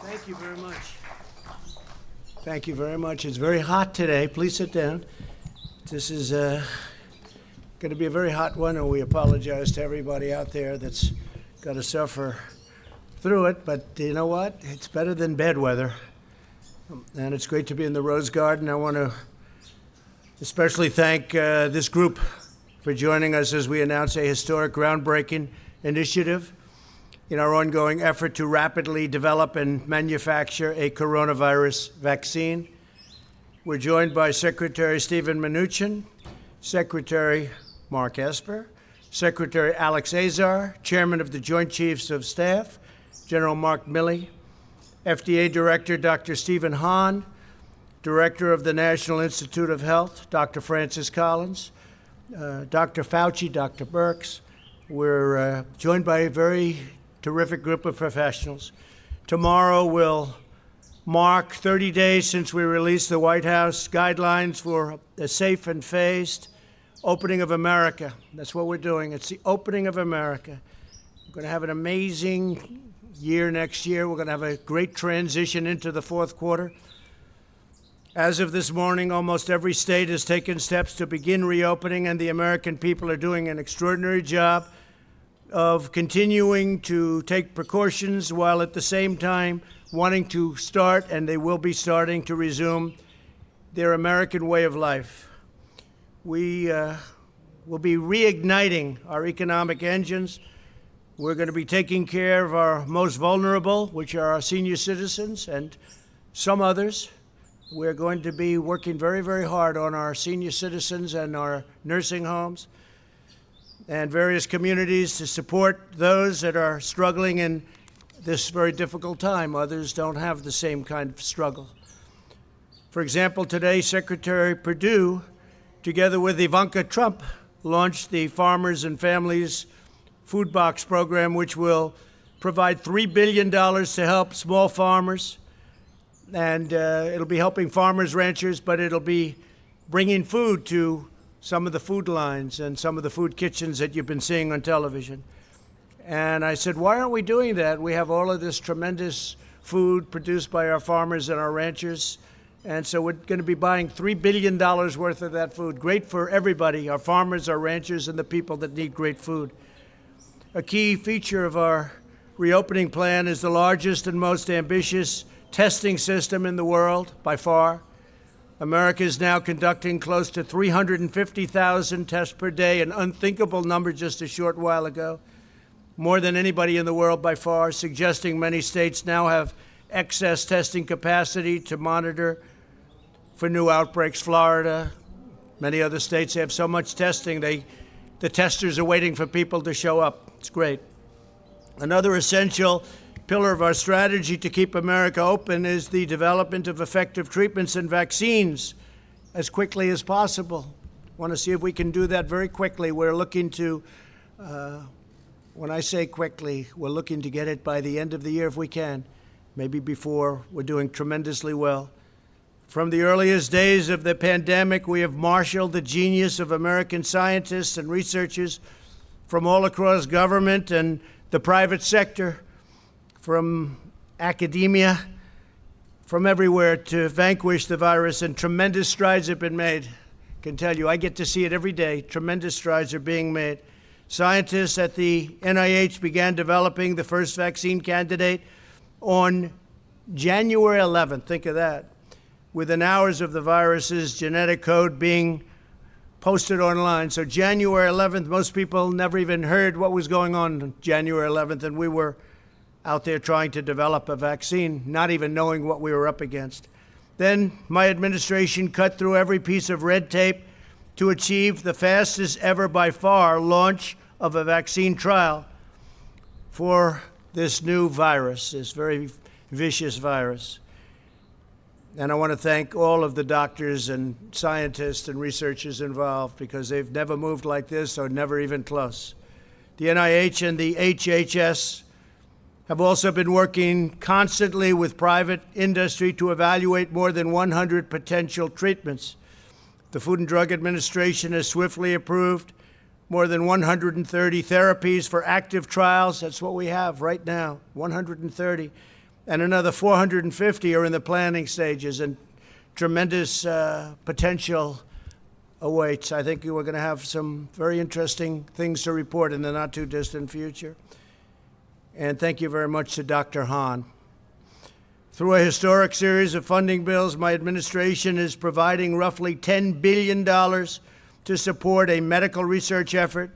Thank you very much. Thank you very much. It's very hot today. Please sit down. This is going to be a very hot one, and we apologize to everybody out there that's got to suffer through it. But you know what? It's better than bad weather. And it's great to be in the Rose Garden. I want to especially thank this group for joining us as we announce a historic, groundbreaking initiative in our ongoing effort to rapidly develop and manufacture a coronavirus vaccine. We're joined by Secretary Steven Mnuchin, Secretary Mark Esper, Secretary Alex Azar, Chairman of the Joint Chiefs of Staff, General Mark Milley, FDA Director Dr. Stephen Hahn, Director of the National Institute of Health, Dr. Francis Collins, Dr. Fauci, Dr. Birx. We're joined by a very terrific group of professionals. Tomorrow will mark 30 days since we released the White House guidelines for a safe and phased opening of America. That's what we're doing. It's the opening of America. We're going to have an amazing year next year. We're going to have a great transition into the fourth quarter. As of this morning, almost every state has taken steps to begin reopening, and the American people are doing an extraordinary job of continuing to take precautions while at the same time wanting to start, and they will be starting to resume their American way of life. We will be reigniting our economic engines. We're going to be taking care of our most vulnerable, which are our senior citizens and some others. We're going to be working very, very hard on our senior citizens and our nursing homes and various communities to support those that are struggling in this very difficult time. Others don't have the same kind of struggle. For example, today, Secretary Perdue, together with Ivanka Trump, launched the Farmers and Families Food Box Program, which will provide $3 billion to help small farmers. And it'll be helping farmers, ranchers, but it'll be bringing food to some of the food lines and some of the food kitchens that you've been seeing on television. And I said, why aren't we doing that? We have all of this tremendous food produced by our farmers and our ranchers. And so we're going to be buying $3 billion worth of that food. Great for everybody, our farmers, our ranchers, and the people that need great food. A key feature of our reopening plan is the largest and most ambitious testing system in the world, by far. America is now conducting close to 350,000 tests per day, an unthinkable number just a short while ago, more than anybody in the world by far, suggesting many states now have excess testing capacity to monitor for new outbreaks. Florida, many other states have so much testing, the testers are waiting for people to show up. It's great. Another essential pillar of our strategy to keep America open is the development of effective treatments and vaccines as quickly as possible. I want to see if we can do that very quickly. We're looking to, when I say quickly, we're looking to get it by the end of the year if we can, maybe before. We're doing tremendously well. From the earliest days of the pandemic, we have marshaled the genius of American scientists and researchers from all across government and the private sector, from academia, from everywhere, to vanquish the virus, and tremendous strides have been made. I can tell you, I get to see it every day. Tremendous strides are being made. Scientists at the NIH began developing the first vaccine candidate on January 11th. Think of that. Within hours of the virus's genetic code being posted online. So January 11th, most people never even heard what was going on January 11th, and we were out there trying to develop a vaccine, not even knowing what we were up against. Then my administration cut through every piece of red tape to achieve the fastest ever by far launch of a vaccine trial for this new virus, this very vicious virus. And I want to thank all of the doctors and scientists and researchers involved, because they've never moved like this, or never even close. The NIH and the HHS have also been working constantly with private industry to evaluate more than 100 potential treatments. The Food and Drug Administration has swiftly approved more than 130 therapies for active trials. That's what we have right now, 130. and another 450 are in the planning stages, and tremendous potential awaits. I think we're going to have some very interesting things to report in the not-too-distant future. And thank you very much to Dr. Hahn. Through a historic series of funding bills, my administration is providing roughly $10 billion to support a medical research effort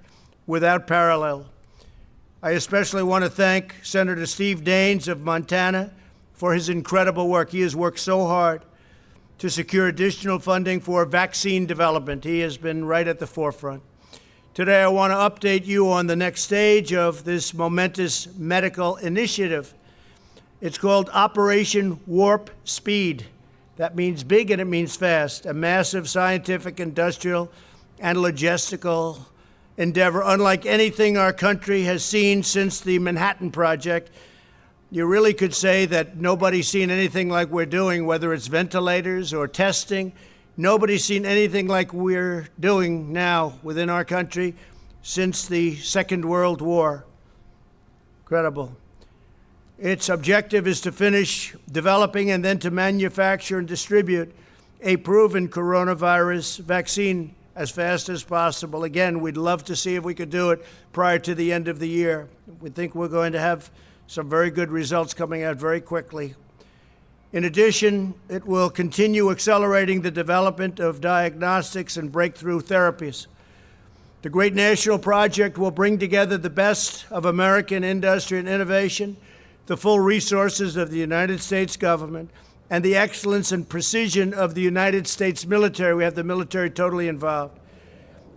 without parallel. I especially want to thank Senator Steve Daines of Montana for his incredible work. He has worked so hard to secure additional funding for vaccine development. He has been right at the forefront. Today, I want to update you on the next stage of this momentous medical initiative. It's called Operation Warp Speed. That means big and it means fast, a massive scientific, industrial, and logistical endeavor unlike anything our country has seen since the Manhattan Project. You really could say that nobody's seen anything like we're doing, whether it's ventilators or testing. Nobody's seen anything like we're doing now within our country since the Second World War. Incredible. Its objective is to finish developing and then to manufacture and distribute a proven coronavirus vaccine as fast as possible. Again, we'd love to see if we could do it prior to the end of the year. We think we're going to have some very good results coming out very quickly. In addition, it will continue accelerating the development of diagnostics and breakthrough therapies. The great national project will bring together the best of American industry and innovation, the full resources of the United States government, and the excellence and precision of the United States military. We have the military totally involved.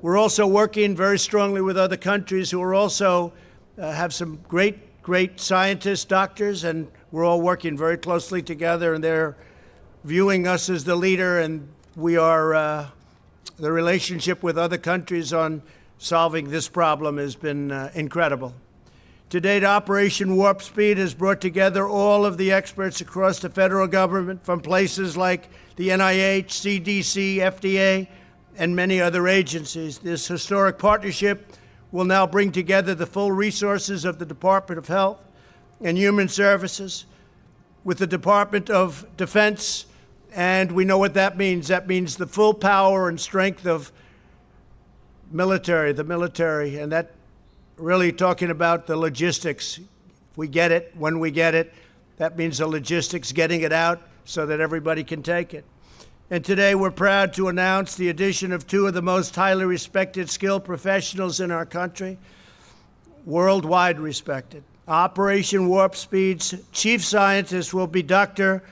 We're also working very strongly with other countries who are also have some great scientists, doctors, and we're all working very closely together, and they're viewing us as the leader, and we are, the relationship with other countries on solving this problem has been incredible. To date, Operation Warp Speed has brought together all of the experts across the federal government from places like the NIH, CDC, FDA, and many other agencies. This historic partnership will now bring together the full resources of the Department of Health and Human Services with the Department of Defense, and we know what that means. That means the full power and strength of the military, and that really talking about the logistics. If we get it, when we get it, that means the logistics, getting it out so that everybody can take it. And today we're proud to announce the addition of two of the most highly respected, skilled professionals in our country, worldwide respected. Operation Warp Speed's chief scientist will be Dr.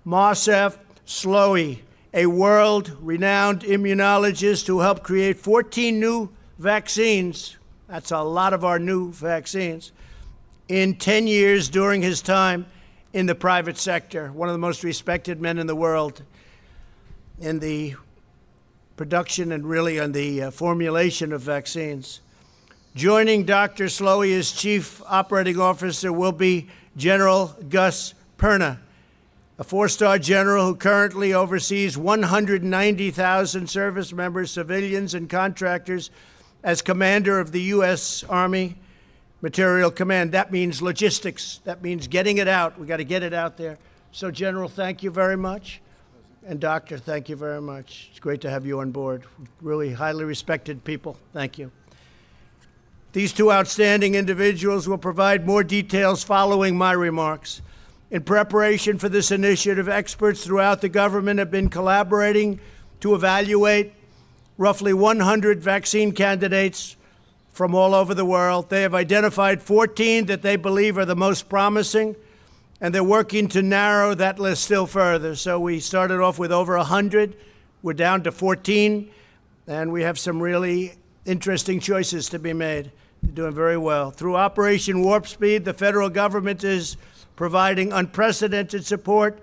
Moncef Slaoui, a world-renowned immunologist who helped create 14 new vaccines. That's a lot of our new vaccines in 10 years during his time in the private sector, one of the most respected men in the world in the production and really on the formulation of vaccines. Joining Dr. Slaoui as Chief Operating Officer will be General Gus Perna, a four-star general who currently oversees 190,000 service members, civilians, and contractors as commander of the U.S. Army Material Command. That means logistics. That means getting it out. We got to get it out there. So, General, thank you very much. And Doctor, thank you very much. It's great to have you on board. Really highly respected people. Thank you. These two outstanding individuals will provide more details following my remarks. In preparation for this initiative, experts throughout the government have been collaborating to evaluate roughly 100 vaccine candidates from all over the world. They have identified 14 that they believe are the most promising, and they're working to narrow that list still further. So we started off with over 100. We're down to 14, and we have some really interesting choices to be made. They're doing very well. Through Operation Warp Speed, the federal government is providing unprecedented support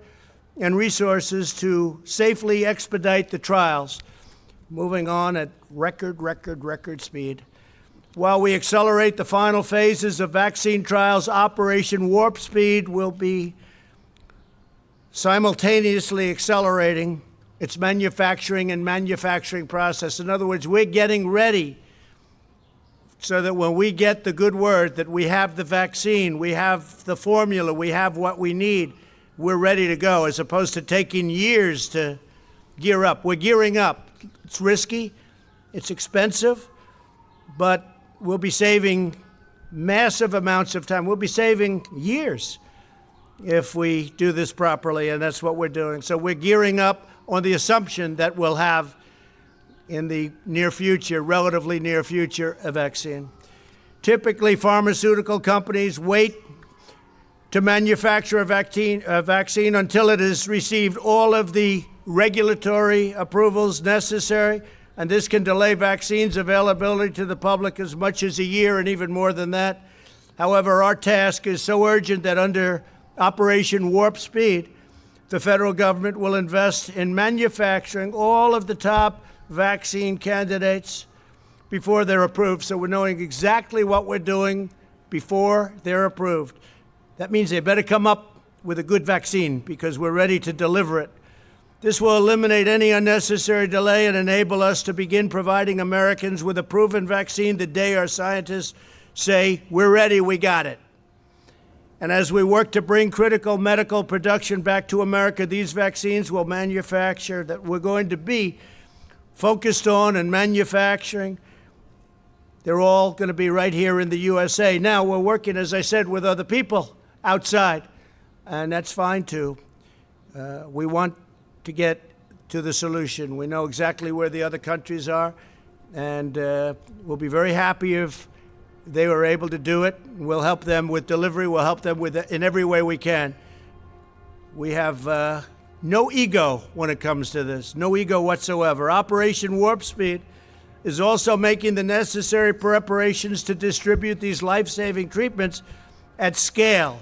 and resources to safely expedite the trials, moving on at record speed. While we accelerate the final phases of vaccine trials, Operation Warp Speed will be simultaneously accelerating its manufacturing process. In other words, we're getting ready so that when we get the good word that we have the vaccine, we have the formula, we have what we need, we're ready to go, as opposed to taking years to gear up. We're gearing up. It's risky, it's expensive, but we'll be saving massive amounts of time. We'll be saving years if we do this properly, and that's what we're doing. So we're gearing up on the assumption that we'll have, in the near future, relatively near future, a vaccine. Typically, pharmaceutical companies wait to manufacture a vaccine until it has received all of the regulatory approvals necessary, and this can delay vaccines availability to the public as much as a year and even more than that. However, our task is so urgent that under Operation Warp Speed, the federal government will invest in manufacturing all of the top vaccine candidates before they're approved. So we're knowing exactly what we're doing before they're approved. That means they better come up with a good vaccine because we're ready to deliver it. This will eliminate any unnecessary delay and enable us to begin providing Americans with a proven vaccine the day our scientists say, we're ready, we got it. And as we work to bring critical medical production back to America, these vaccines will manufacture that we're going to be focused on and manufacturing. They're all going to be right here in the USA. Now, we're working, as I said, with other people outside, and that's fine, too. We want to get to the solution. We know exactly where the other countries are, and we'll be very happy if they were able to do it. We'll help them with delivery. We'll help them with in every way we can. We have no ego when it comes to this, no ego whatsoever. Operation Warp Speed is also making the necessary preparations to distribute these life-saving treatments at scale.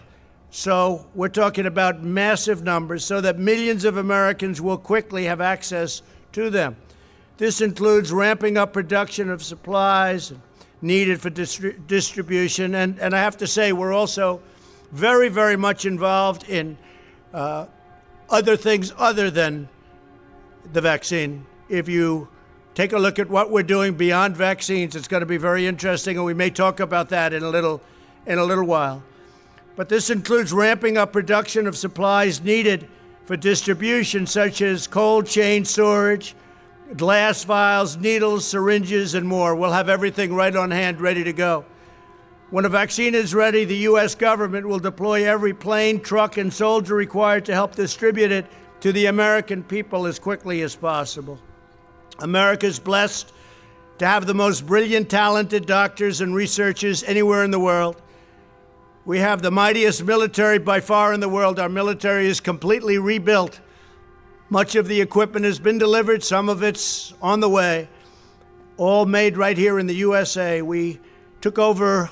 So we're talking about massive numbers so that millions of Americans will quickly have access to them. This includes ramping up production of supplies needed for distribution. And I have to say, we're also very, very much involved in other things other than the vaccine. If you take a look at what we're doing beyond vaccines, it's going to be very interesting, and we may talk about that in a little while. But this includes ramping up production of supplies needed for distribution, such as cold chain storage, glass vials, needles, syringes, and more. We'll have everything right on hand, ready to go. When a vaccine is ready, the U.S. government will deploy every plane, truck, and soldier required to help distribute it to the American people as quickly as possible. America is blessed to have the most brilliant, talented doctors and researchers anywhere in the world. We have the mightiest military by far in the world. Our military is completely rebuilt. Much of the equipment has been delivered. Some of it's on the way, all made right here in the USA. We took over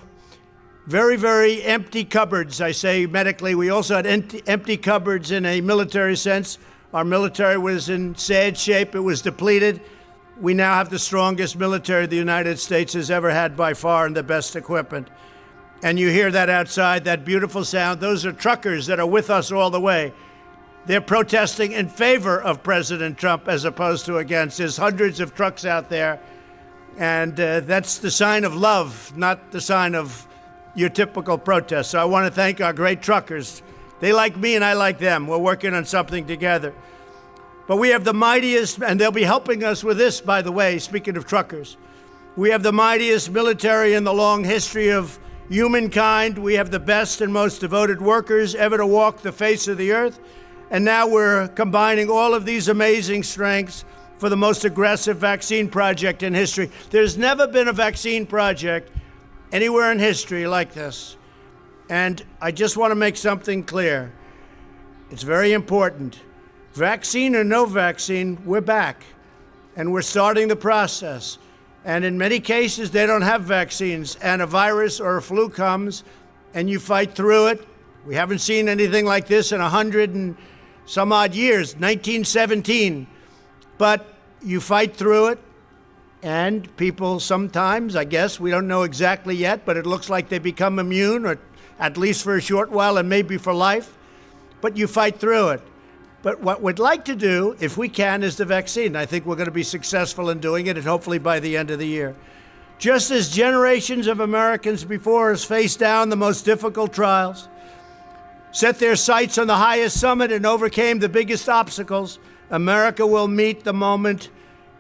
very, very empty cupboards, I say medically. We also had empty cupboards in a military sense. Our military was in sad shape. It was depleted. We now have the strongest military the United States has ever had by far and the best equipment. And you hear that outside, that beautiful sound. Those are truckers that are with us all the way. They're protesting in favor of President Trump as opposed to against. There's hundreds of trucks out there, and that's the sign of love, not the sign of your typical protest. So I want to thank our great truckers. They like me and I like them. We're working on something together. But we have the mightiest, and they'll be helping us with this, by the way, speaking of truckers. We have the mightiest military in the long history of humankind. We have the best and most devoted workers ever to walk the face of the earth. And now we're combining all of these amazing strengths for the most aggressive vaccine project in history. There's never been a vaccine project anywhere in history like this. And I just want to make something clear. It's very important. Vaccine or no vaccine, we're back. And we're starting the process. And in many cases, they don't have vaccines. And a virus or a flu comes, and you fight through it. We haven't seen anything like this in 100 and some odd years, 1917. But you fight through it, and people sometimes, I guess, we don't know exactly yet, but it looks like they become immune, or at least for a short while and maybe for life. But you fight through it. But what we'd like to do, if we can, is the vaccine. I think we're going to be successful in doing it, and hopefully by the end of the year. Just as generations of Americans before us faced down the most difficult trials, set their sights on the highest summit, and overcame the biggest obstacles, America will meet the moment,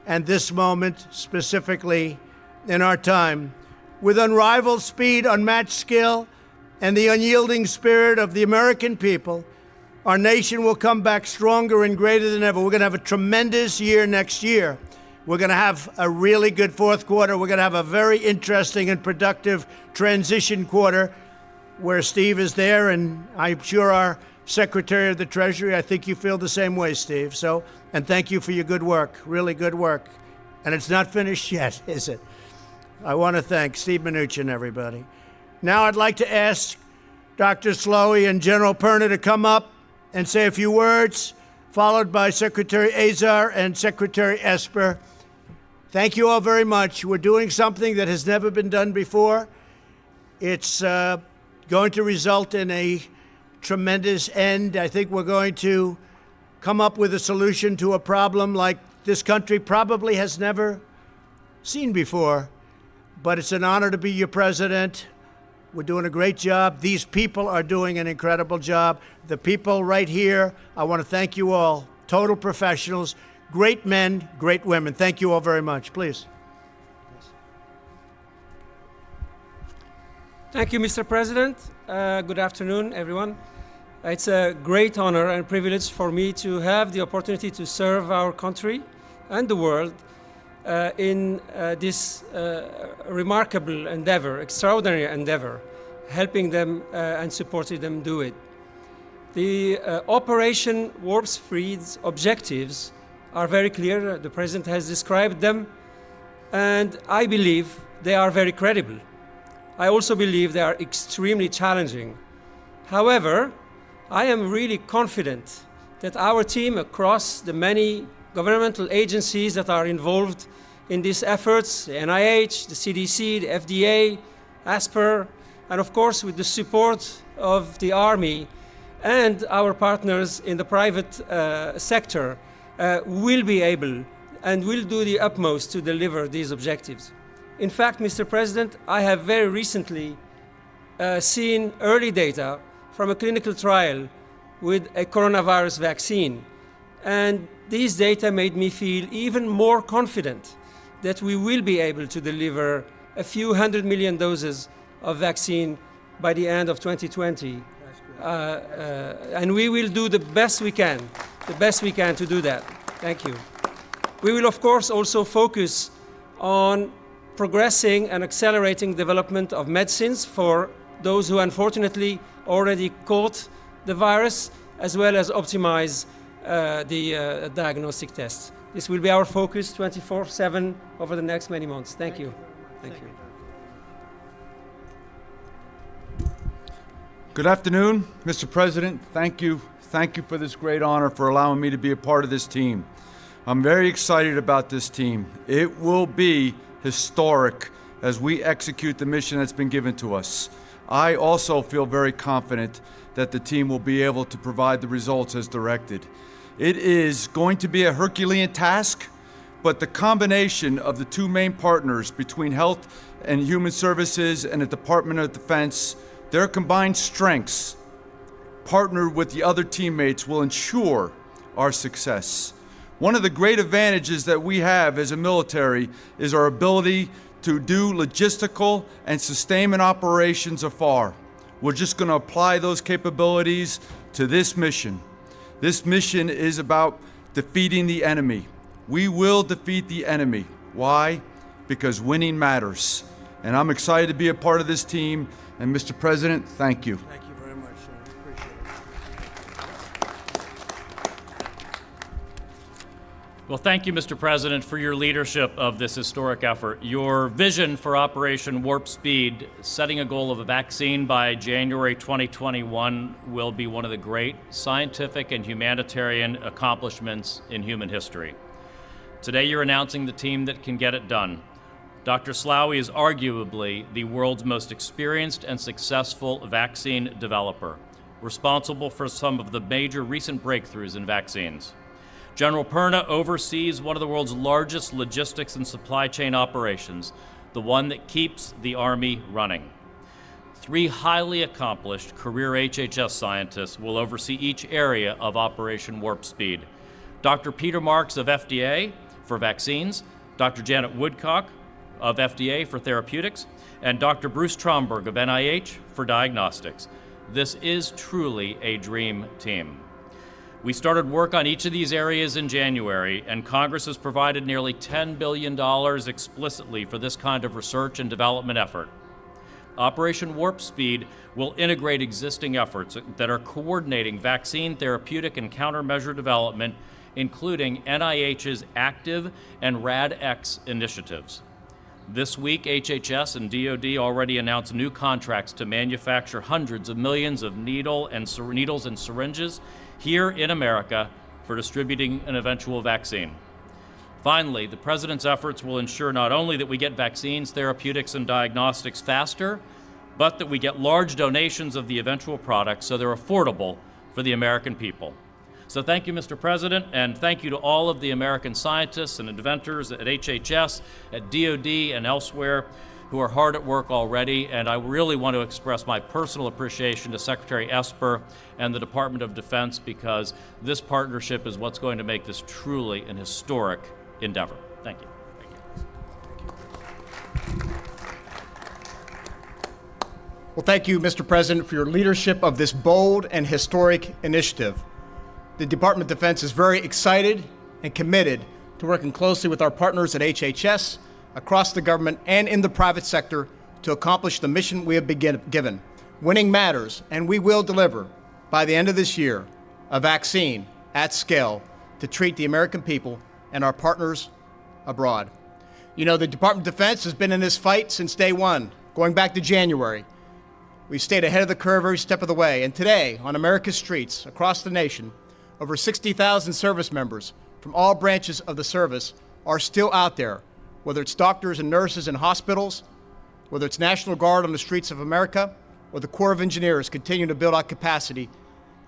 and this moment specifically in our time, with unrivaled speed, unmatched skill, and the unyielding spirit of the American people. Our nation will come back stronger and greater than ever. We're going to have a tremendous year next year. We're going to have a really good fourth quarter. We're going to have a very interesting and productive transition quarter where Steve is there, and I'm sure our Secretary of the Treasury, I think you feel the same way, Steve. So, and thank you for your good work, really good work. And it's not finished yet, is it? I want to thank Steve Mnuchin, everybody. Now I'd like to ask Dr. Slaoui and General Perna to come up and say a few words, followed by Secretary Azar and Secretary Esper. Thank you all very much. We're doing something that has never been done before. It's going to result in a tremendous end. I think we're going to come up with a solution to a problem like this country probably has never seen before. But it's an honor to be your president. We're doing a great job. These people are doing an incredible job. The people right here, I want to thank you all. Total professionals, great men, great women. Thank you all very much. Please. Thank you, Mr. President. Good afternoon, everyone. It's a great honor and privilege for me to have the opportunity to serve our country and the world in this remarkable endeavor, extraordinary endeavor, helping them and supporting them do it. The Operation Warp Speed's objectives are very clear. The President has described them, and I believe they are very credible. I also believe they are extremely challenging. However, I am really confident that our team across the many governmental agencies that are involved in these efforts, the NIH, the CDC, the FDA, ASPR, and of course with the support of the Army and our partners in the private sector, will be able and will do the utmost to deliver these objectives. In fact, Mr. President, I have very recently seen early data from a clinical trial with a coronavirus vaccine. And these data made me feel even more confident that we will be able to deliver a few 100 million doses of vaccine by the end of 2020. And we will do the best we can to do that. Thank you. We will, of course, also focus on progressing and accelerating development of medicines for those who unfortunately already caught the virus, as well as optimize the diagnostic tests. This will be our focus 24/7 over the next many months. Thank you. Thank you. Good afternoon, Mr. President. Thank you. Thank you for this great honor for allowing me to be a part of this team. I'm very excited about this team. It will be historic as we execute the mission that's been given to us. I also feel very confident that the team will be able to provide the results as directed. It is going to be a Herculean task, but the combination of the two main partners between Health and Human Services and the Department of Defense, their combined strengths, partnered with the other teammates, will ensure our success. One of the great advantages that we have as a military is our ability to do logistical and sustainment operations afar. We're just going to apply those capabilities to this mission. This mission is about defeating the enemy. We will defeat the enemy. Why? Because winning matters. And I'm excited to be a part of this team. And Mr. President, thank you. Thank you very much, sir. Appreciate it. Well, thank you, Mr. President, for your leadership of this historic effort. Your vision for Operation Warp Speed, setting a goal of a vaccine by January 2021, will be one of the great scientific and humanitarian accomplishments in human history. Today, you're announcing the team that can get it done. Dr. Slaoui is arguably the world's most experienced and successful vaccine developer, responsible for some of the major recent breakthroughs in vaccines. General Perna oversees one of the world's largest logistics and supply chain operations, the one that keeps the Army running. 3 highly accomplished career HHS scientists will oversee each area of Operation Warp Speed. Dr. Peter Marks of FDA for vaccines, Dr. Janet Woodcock of FDA for therapeutics, and Dr. Bruce Tromberg of NIH for diagnostics. This is truly a dream team. We started work on each of these areas in January, and Congress has provided nearly $10 billion explicitly for this kind of research and development effort. Operation Warp Speed will integrate existing efforts that are coordinating vaccine, therapeutic, and countermeasure development, including NIH's ACTIV and RADx initiatives. This week, HHS and DoD already announced new contracts to manufacture hundreds of millions of needles and syringes here in America for distributing an eventual vaccine. Finally, the President's efforts will ensure not only that we get vaccines, therapeutics, and diagnostics faster, but that we get large donations of the eventual products so they're affordable for the American people. So thank you, Mr. President, and thank you to all of the American scientists and inventors at HHS, at DoD, and elsewhere who are hard at work already. And I really want to express my personal appreciation to Secretary Esper and the Department of Defense, because this partnership is what's going to make this truly an historic endeavor. Thank you. Well, thank you, Mr. President, for your leadership of this bold and historic initiative. The Department of Defense is very excited and committed to working closely with our partners at HHS, across the government, and in the private sector to accomplish the mission we have been given. Winning matters, and we will deliver, by the end of this year, a vaccine at scale to treat the American people and our partners abroad. You know, the Department of Defense has been in this fight since day one, going back to January. We've stayed ahead of the curve every step of the way, and today, on America's streets across the nation, over 60,000 service members from all branches of the service are still out there, whether it's doctors and nurses in hospitals, whether it's National Guard on the streets of America, or the Corps of Engineers continuing to build out capacity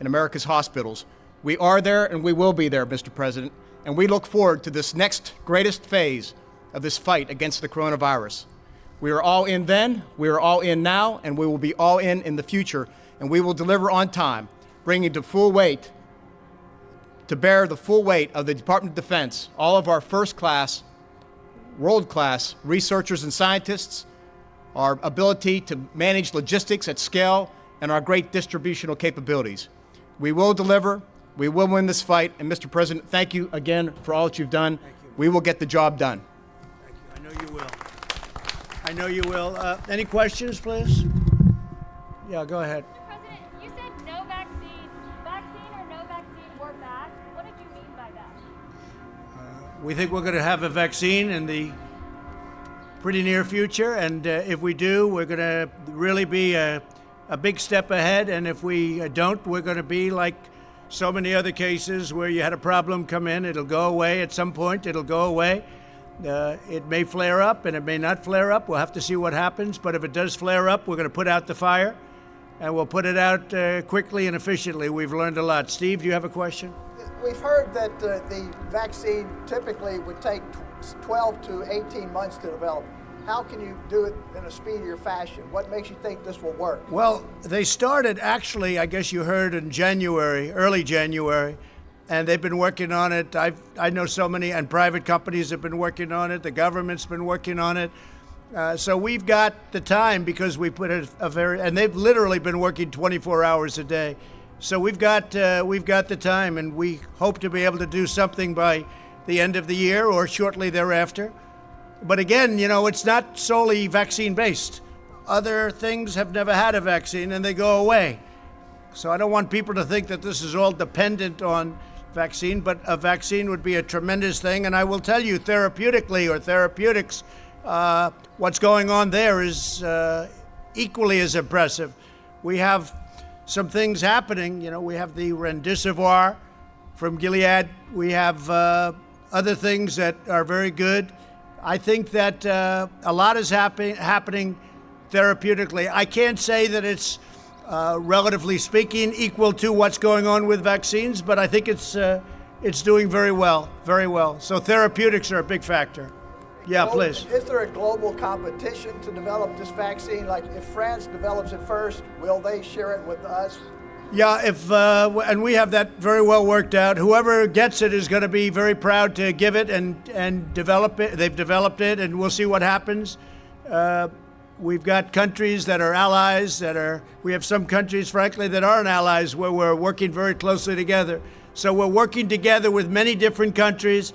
in America's hospitals. We are there and we will be there, Mr. President, and we look forward to this next greatest phase of this fight against the coronavirus. We are all in then, we are all in now, and we will be all in the future, and we will deliver on time, bringing to bear the full weight of the Department of Defense, all of our first-class, world-class researchers and scientists, our ability to manage logistics at scale, and our great distributional capabilities. We will deliver. We will win this fight. And Mr. President, thank you again for all that you've done. We will get the job done. Thank you. I know you will. I know you will. Any questions, please? Yeah, go ahead. Mr. President, you said no vaccine. Vaccine or no vaccine, we're back. What did you mean by that? We think we're going to have a vaccine in the pretty near future, and if we do, we're going to really be a big step ahead, and if we don't, we're going to be like so many other cases where you had a problem come in, it'll go away at some point, it'll go away. It may flare up and it may not flare up. We'll have to see what happens, but if it does flare up, we're going to put out the fire, and we'll put it out quickly and efficiently. We've learned a lot. Steve, do you have a question? We've heard that the vaccine typically would take 12 to 18 months to develop. How can you do it in a speedier fashion? What makes you think this will work? Well, they started actually, I guess you heard, in January, early January, and they've been working on it. I know so many, and private companies have been working on it. The government's been working on it. So we've got the time because we put and they've literally been working 24 hours a day. So we've got the time, and we hope to be able to do something by the end of the year or shortly thereafter. But again, you know, it's not solely vaccine-based. Other things have never had a vaccine, and they go away. So I don't want people to think that this is all dependent on vaccine, but a vaccine would be a tremendous thing. And I will tell you, therapeutically or therapeutics, what's going on there is equally as impressive. We have some things happening. You know, we have the Remdesivir from Gilead. We have other things that are very good. I think that a lot is happening therapeutically. I can't say that it's, relatively speaking, equal to what's going on with vaccines, but I think it's doing very well, very well. So therapeutics are a big factor. Yeah, please. Is there a global competition to develop this vaccine? Like, if France develops it first, will they share it with us? Yeah, and we have that very well worked out. Whoever gets it is going to be very proud to give it and develop it. They've developed it, and we'll see what happens. We've got countries that are allies we have some countries, frankly, that aren't allies where we're working very closely together. So we're working together with many different countries.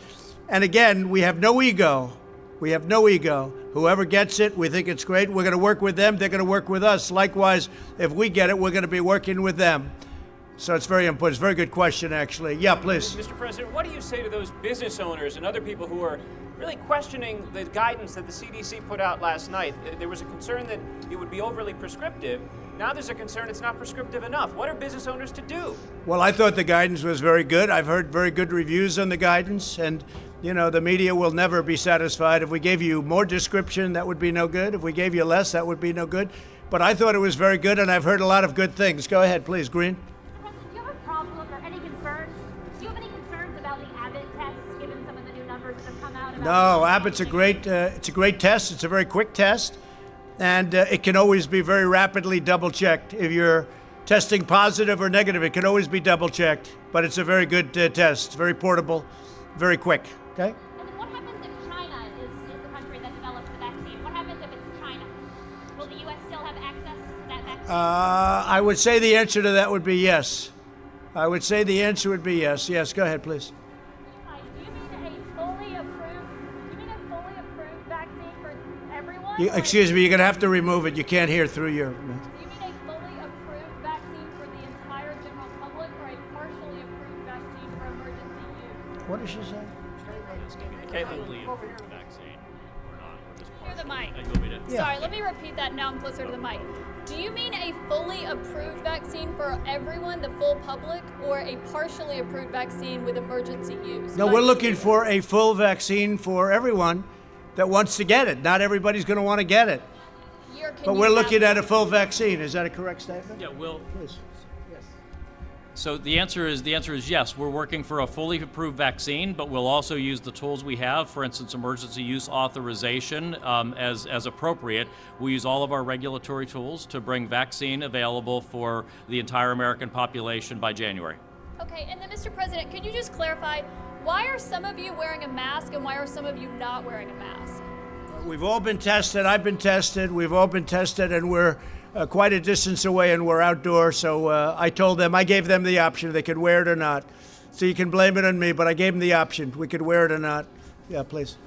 And again, we have no ego. We have no ego. Whoever gets it, we think it's great. We're going to work with them. They're going to work with us. Likewise, if we get it, we're going to be working with them. So it's very important. It's a very good question, actually. Yeah, please. Mr. President, what do you say to those business owners and other people who are really questioning the guidance that the CDC put out last night? There was a concern that it would be overly prescriptive. Now there's a concern it's not prescriptive enough. What are business owners to do? Well, I thought the guidance was very good. I've heard very good reviews on the guidance, and you know, the media will never be satisfied. If we gave you more description, that would be no good. If we gave you less, that would be no good. But I thought it was very good, and I've heard a lot of good things. Go ahead, please, Green. Do you have a problem or any concerns? Do you have any concerns about the Abbott test, given some of the new numbers that have come out? No, Abbott's a great test. It's a very quick test, and it can always be very rapidly double-checked. If you're testing positive or negative, it can always be double-checked. But it's a very good test. It's very portable, very quick. Okay? And then what happens if China is the country that develops the vaccine? What happens if it's China? Will the U.S. still have access to that vaccine? I would say the answer to that would be yes. I would say the answer would be yes. Yes, go ahead, please. Hi, do you mean a fully approved vaccine for everyone? Excuse me, you're going to have to remove it. You can't hear through your... Do you mean a fully approved vaccine for the entire general public or a partially approved vaccine for emergency use? What did she say? Near the mic. Yeah. Sorry, let me repeat that now I'm closer to the mic. Do you mean a fully approved vaccine for everyone, the full public, or a partially approved vaccine with emergency use? No, we're looking for a full vaccine for everyone that wants to get it. Not everybody's going to want to get it. But we're looking at a full vaccine. Is that a correct statement? Yeah, Will. Please. So the answer is yes. We're working for a fully approved vaccine, but we'll also use the tools we have, for instance, emergency use authorization as appropriate. We use all of our regulatory tools to bring vaccine available for the entire American population by January. Okay, and then Mr. President, could you just clarify, why are some of you wearing a mask and why are some of you not wearing a mask? We've all been tested. I've been tested. We've all been tested, and we're quite a distance away, and we're outdoors. So I gave them the option. They could wear it or not. So you can blame it on me, but I gave them the option. We could wear it or not. Yeah, please.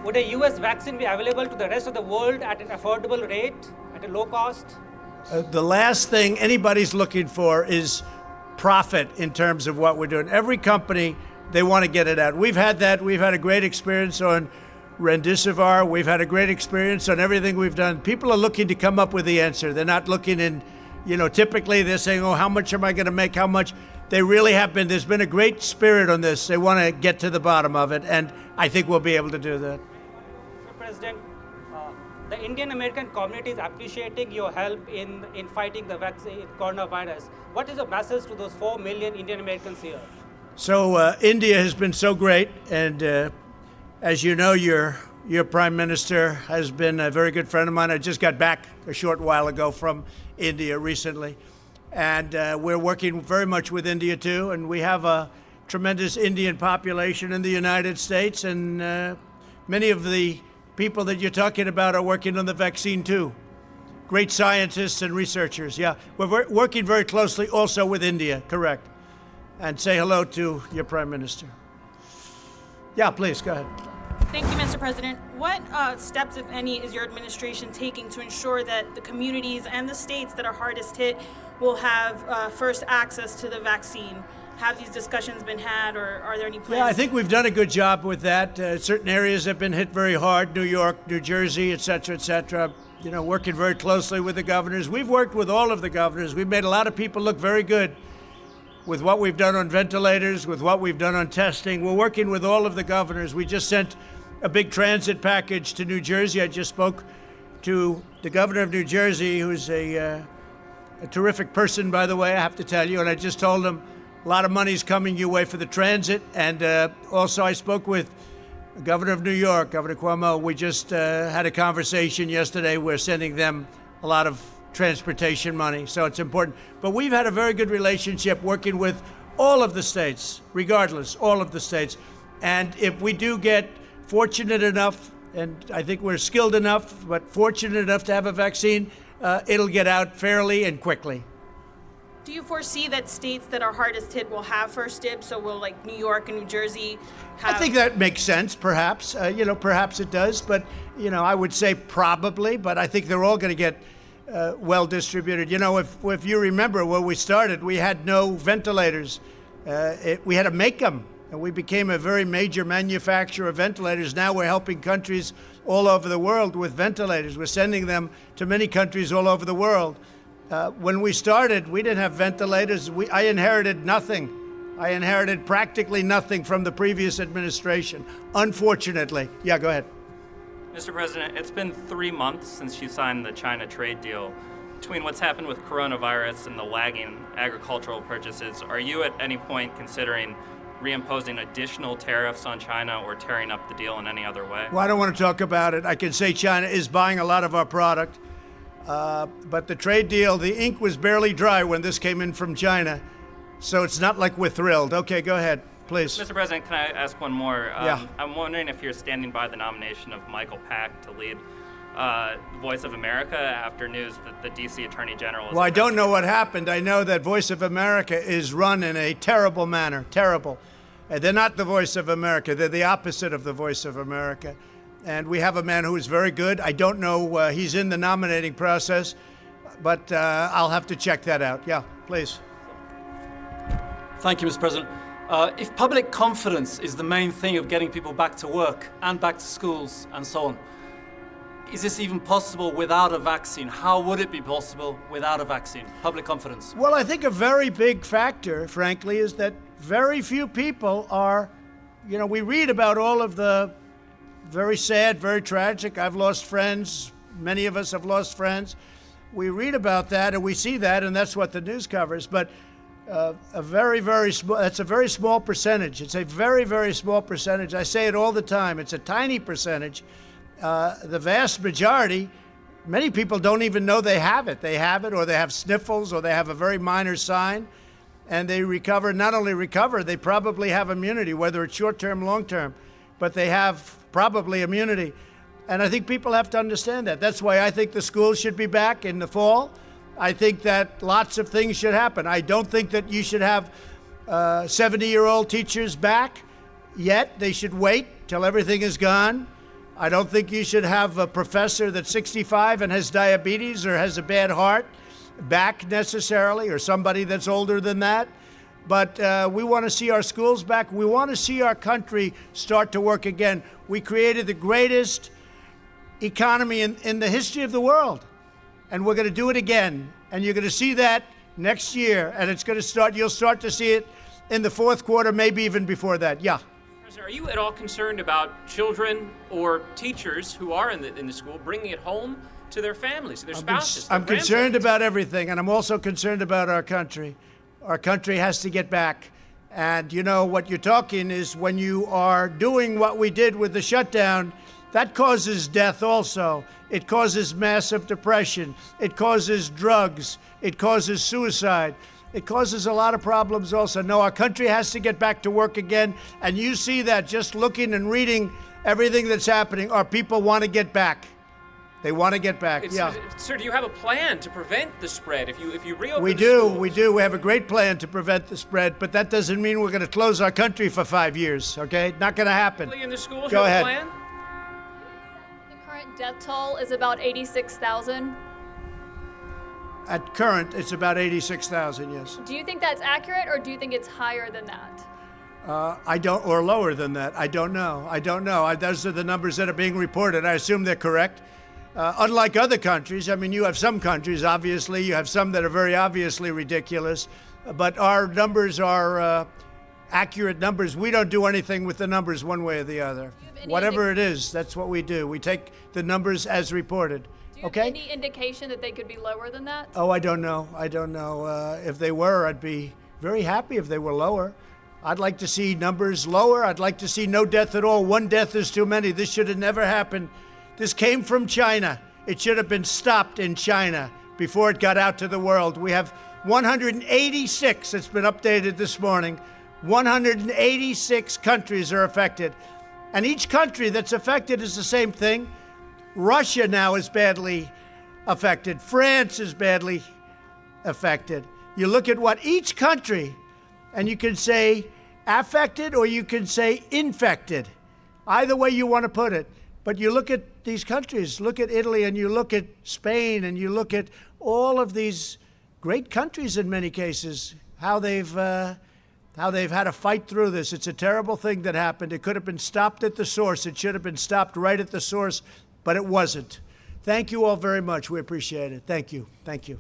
Would a U.S. vaccine be available to the rest of the world at an affordable rate, at a low cost? The last thing anybody's looking for is profit in terms of what we're doing. Every company, they want to get it out. We've had that. We've had a great experience on Remdesivir. We've had a great experience on everything we've done. People are looking to come up with the answer. They're not looking in, typically they're saying, oh, how much am I going to make? How much? They really have been. There's been a great spirit on this. They want to get to the bottom of it, and I think we'll be able to do that. Mr. President, the Indian American community is appreciating your help in fighting the vaccine, coronavirus. What is your message to those 4 million Indian Americans here? So India has been so great, and as you know, your Prime Minister has been a very good friend of mine. I just got back a short while ago from India recently, and we're working very much with India too, and we have a tremendous Indian population in the United States, and many of the people that you're talking about are working on the vaccine too. Great scientists and researchers, yeah. We're working very closely also with India, correct. And say hello to your Prime Minister. Yeah, please, go ahead. Thank you, Mr. President. What steps, if any, is your administration taking to ensure that the communities and the states that are hardest hit will have first access to the vaccine? Have these discussions been had, or are there any plans? Yeah, I think we've done a good job with that. Certain areas have been hit very hard, New York, New Jersey, et cetera, working very closely with the governors. We've worked with all of the governors. We've made a lot of people look very good with what we've done on ventilators, with what we've done on testing. We're working with all of the governors. We just sent a big transit package to New Jersey. I just spoke to the governor of New Jersey, who's a terrific person, by the way, I have to tell you, and I just told him A lot of money's coming your way for the transit. And also, I spoke with the Governor of New York, Governor Cuomo. We just had a conversation yesterday. We're sending them a lot of transportation money, so it's important. But we've had a very good relationship working with all of the states, regardless, all of the states. And if we do get fortunate enough, and I think we're skilled enough, but fortunate enough to have a vaccine, it'll get out fairly and quickly. Do you foresee that states that are hardest hit will have first dibs? So will like New York and New Jersey have? I think that makes sense, perhaps. Perhaps it does. But, I would say probably. But I think they're all going to get well distributed. If you remember where we started, we had no ventilators. We had to make them. And we became a very major manufacturer of ventilators. Now we're helping countries all over the world with ventilators. We're sending them to many countries all over the world. When we started, we didn't have ventilators. I inherited nothing. I inherited practically nothing from the previous administration, unfortunately. Yeah, go ahead. Mr. President, it's been 3 months since you signed the China trade deal. Between what's happened with coronavirus and the lagging agricultural purchases, are you at any point considering reimposing additional tariffs on China or tearing up the deal in any other way? Well, I don't want to talk about it. I can say China is buying a lot of our product. But the trade deal, the ink was barely dry when this came in from China. So it's not like we're thrilled. Okay, go ahead, please. Mr. President, can I ask one more? Yeah. I'm wondering if you're standing by the nomination of Michael Pack to lead Voice of America after news that the D.C. Attorney General is... Well, I don't know what happened. I know that Voice of America is run in a terrible manner, terrible. They're not the Voice of America. They're the opposite of the Voice of America. And we have a man who is very good. I don't know, he's in the nominating process, but I'll have to check that out. Yeah, please. Thank you, Mr. President. If public confidence is the main thing of getting people back to work and back to schools and so on, is this even possible without a vaccine? How would it be possible without a vaccine? Public confidence. Well, I think a very big factor, frankly, is that very few people are, we read about all of the very sad, very tragic. I've lost friends. Many of us have lost friends. We read about that and we see that, and that's what the news covers. But that's a very small percentage. It's a very, very small percentage. I say it all the time. It's a tiny percentage. The vast majority, many people don't even know they have it. They have it, or they have sniffles, or they have a very minor sign, and they recover. Not only recover, they probably have immunity, whether it's short-term, long-term, but they have probably immunity. And I think people have to understand that. That's why I think the schools should be back in the fall. I think that lots of things should happen. I don't think that you should have 70-year-old teachers back yet. They should wait till everything is gone. I don't think you should have a professor that's 65 and has diabetes or has a bad heart back necessarily, or somebody that's older than that. But we want to see our schools back. We want to see our country start to work again. We created the greatest economy in the history of the world. And we're going to do it again. And you're going to see that next year. And it's going to start, you'll start to see it in the fourth quarter, maybe even before that. Yeah. President, are you at all concerned about children or teachers who are in the school bringing it home to their families, to their spouses? I'm concerned about everything. And I'm also concerned about our country. Our country has to get back. And what you're talking is when you are doing what we did with the shutdown, that causes death also. It causes massive depression. It causes drugs. It causes suicide. It causes a lot of problems also. No, our country has to get back to work again. And you see that just looking and reading everything that's happening. Our people want to get back. They want to get back. Yeah. Sir, do you have a plan to prevent the spread if you reopen We do. We do. We have a great plan to prevent the spread, but that doesn't mean we're going to close our country for 5 years, okay? Not going to happen. In the schools, Go ahead. Plan? The current death toll is about 86,000. At current, it's about 86,000, yes. Do you think that's accurate, or do you think it's higher than that? I don't, or lower than that. I don't know. Those are the numbers that are being reported. I assume they're correct. Unlike other countries, I mean, you have some countries, obviously, you have some that are very obviously ridiculous, but our numbers are accurate numbers. We don't do anything with the numbers one way or the other. Whatever it is, that's what we do. We take the numbers as reported. Do you have any indication that they could be lower than that? Oh, I don't know. If they were, I'd be very happy if they were lower. I'd like to see numbers lower. I'd like to see no death at all. One death is too many. This should have never happened. This came from China. It should have been stopped in China before it got out to the world. We have 186, it's been updated this morning. 186 countries are affected. And each country that's affected is the same thing. Russia now is badly affected. France is badly affected. You look at what each country, and you can say affected or you can say infected. Either way you want to put it. But you look at these countries, look at Italy, and you look at Spain, and you look at all of these great countries in many cases, how they've had to fight through this. It's a terrible thing that happened. It could have been stopped at the source. It should have been stopped right at the source, but it wasn't. Thank you all very much. We appreciate it. Thank you. Thank you.